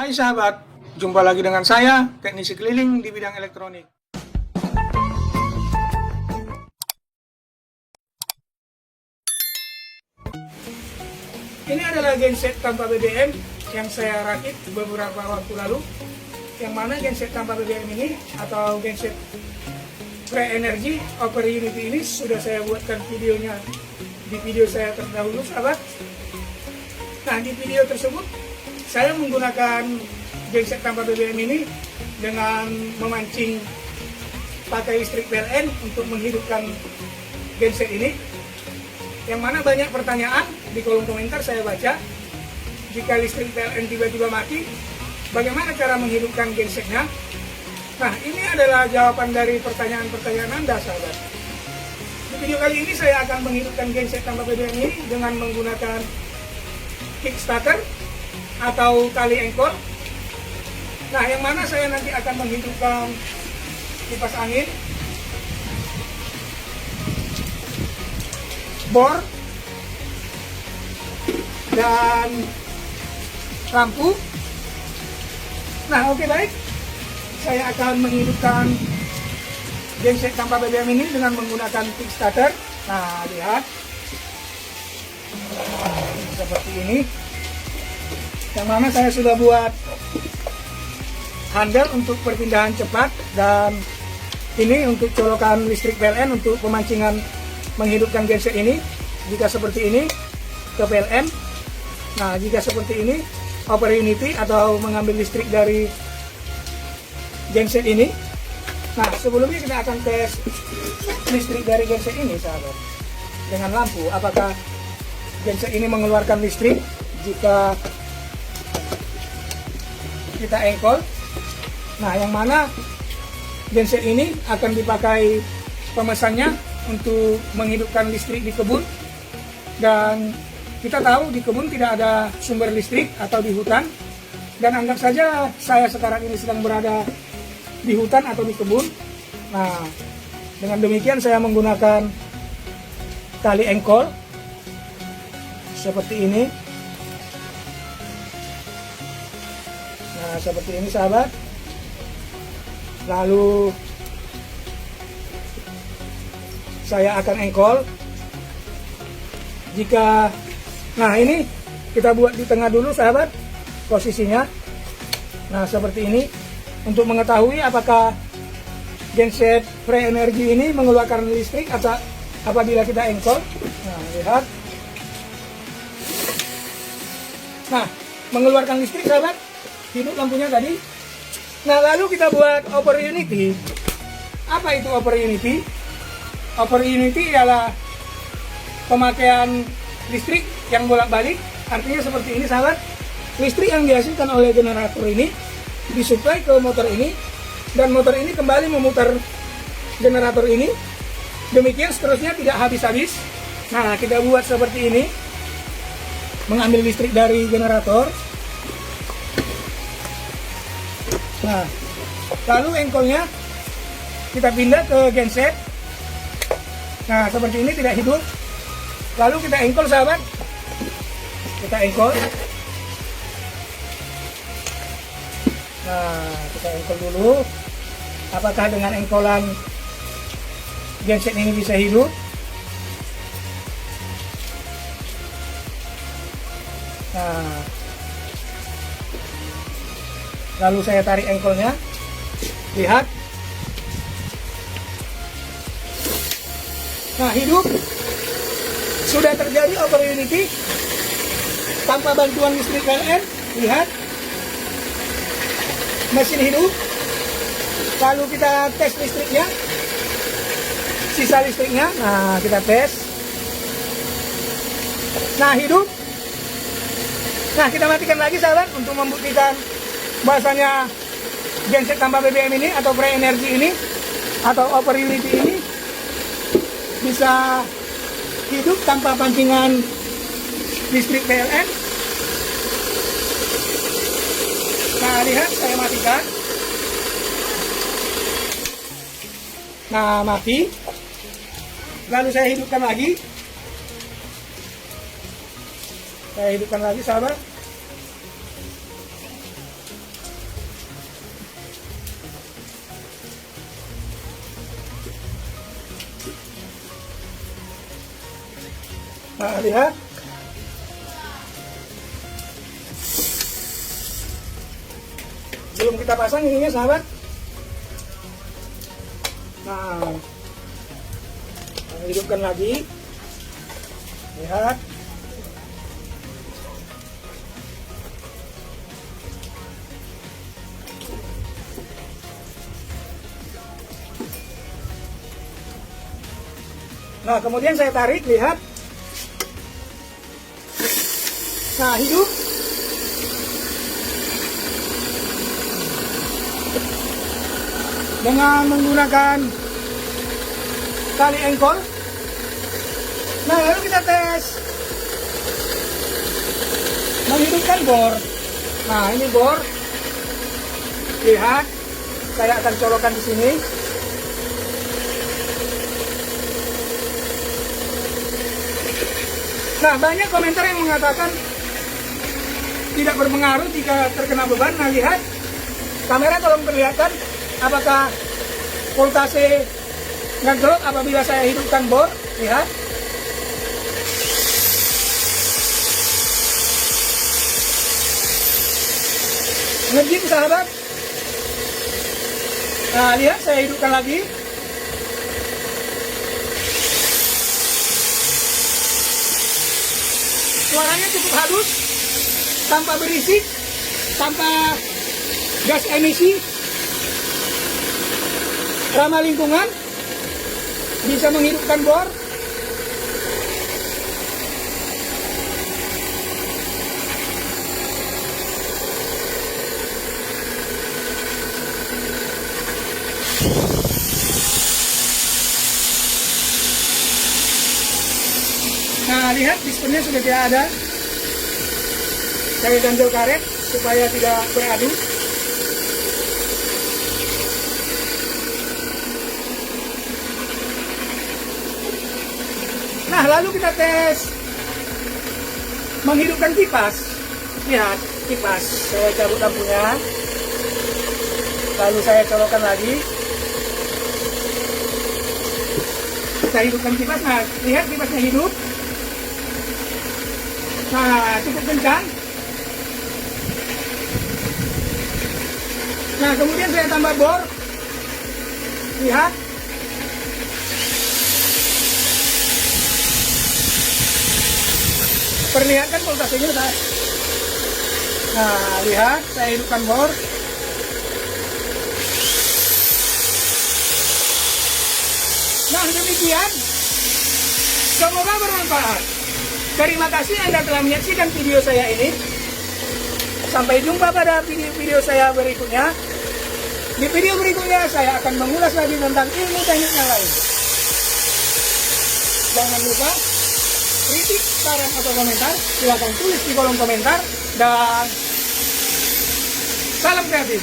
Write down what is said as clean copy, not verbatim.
Hai sahabat, jumpa lagi dengan saya, teknisi keliling di bidang elektronik. Ini adalah genset tanpa BBM yang saya rakit beberapa waktu lalu. Yang mana genset tanpa BBM ini atau genset pre-energy over unity ini sudah saya buatkan videonya di video saya terdahulu sahabat. Nah, di video tersebut saya menggunakan genset tanpa BBM ini dengan memancing pakai listrik PLN untuk menghidupkan genset ini. Yang mana banyak pertanyaan di kolom komentar saya baca, jika listrik PLN tiba-tiba mati, bagaimana cara menghidupkan gensetnya? Nah, ini adalah jawaban dari pertanyaan-pertanyaan Anda sahabat. Di video kali ini saya akan menghidupkan genset tanpa BBM ini dengan menggunakan Kickstarter atau tali engkol. Nah, yang mana saya nanti akan menghidupkan kipas angin, bor, dan lampu. Nah, oke, baik. Saya akan menghidupkan genset tanpa BBM ini dengan menggunakan Kickstarter. Nah, lihat. Seperti ini. Yang mana saya sudah buat handle untuk perpindahan cepat, dan ini untuk colokan listrik PLN untuk pemancingan menghidupkan genset ini. Jika seperti ini ke PLN. Nah, jika seperti ini over unity atau mengambil listrik dari genset ini. Nah, sebelumnya kita akan tes listrik dari genset ini sahabat dengan lampu, apakah genset ini mengeluarkan listrik jika kita engkol. Nah, yang mana genset ini akan dipakai pemesannya untuk menghidupkan listrik di kebun, dan kita tahu di kebun tidak ada sumber listrik atau di hutan, dan anggap saja saya sekarang ini sedang berada di hutan atau di kebun. Nah, dengan demikian saya menggunakan tali engkol seperti ini. Nah, seperti ini sahabat. Lalu saya akan engkol. Nah, ini kita buat di tengah dulu sahabat posisinya. Nah, seperti ini untuk mengetahui apakah genset pre-energy ini mengeluarkan listrik atau apabila kita engkol. Nah, lihat. Nah, mengeluarkan listrik sahabat, hidup lampunya tadi. Nah, lalu kita buat over unity. Apa itu over unity? Over unity adalah pemakaian listrik yang bolak-balik. Artinya seperti ini sahabat, listrik yang dihasilkan oleh generator ini disuplai ke motor ini, dan motor ini kembali memutar generator ini. Demikian seterusnya, tidak habis-habis. Nah, kita buat seperti ini, mengambil listrik dari generator. Nah, lalu engkolnya kita pindah ke genset. Nah, seperti ini, tidak hidup. Lalu kita engkol sahabat. Kita engkol. Nah, kita engkol dulu. Apakah dengan engkolan genset ini bisa hidup? Nah, lalu saya tarik engkolnya. Lihat. Nah, hidup. Sudah terjadi over unity tanpa bantuan listrik PLN. Lihat. Mesin hidup. Lalu kita tes listriknya, sisa listriknya. Nah, kita tes. Nah, hidup. Nah, kita matikan lagi sahabat untuk membuktikan bahasanya genset tanpa BBM ini atau pre-energy ini atau over unity ini bisa hidup tanpa pancingan listrik PLN. Nah, lihat, saya matikan. Nah, mati. Lalu saya hidupkan lagi. Saya hidupkan lagi sahabat. Nah, lihat. Belum kita pasang ininya, sahabat. Nah, hidupkan lagi. Lihat. Nah, kemudian saya tarik, lihat. Nah, hidup. Dengan menggunakan tali engkol. Nah, lalu kita tes menghidupkan bor. Nah, ini bor. Lihat, saya akan colokkan di sini. Nah, banyak komentar yang mengatakan tidak berpengaruh jika terkena beban. Nah, lihat, kamera tolong perlihatkan apakah voltase ngedrop apabila saya hidupkan bor. Lihat. Ngejim, sahabat. Nah, lihat, saya hidupkan lagi. Suaranya cukup halus, tanpa berisik, tanpa gas emisi, ramah lingkungan, bisa menghidupkan bor. Nah, lihat, dispennya sudah tidak ada. Saya ganjel karet supaya tidak beradu. Nah, lalu kita tes menghidupkan kipas. Lihat, kipas. Saya cabut lampunya. Lalu saya colokkan lagi. Kita hidupkan kipas. Nah, lihat, kipasnya hidup. Nah, cukup kencang. Nah, kemudian saya tambah bor. Lihat. Perlihatkan voltasenya. Nah, lihat, saya hidupkan bor. Nah, demikian. Semoga bermanfaat. Terima kasih Anda telah menyaksikan video saya ini. Sampai jumpa pada video-video saya berikutnya. Di video berikutnya saya akan mengulas lagi tentang ilmu teknik yang lain. Jangan lupa kritik, saran atau komentar silakan tulis di kolom komentar, dan salam kreatif.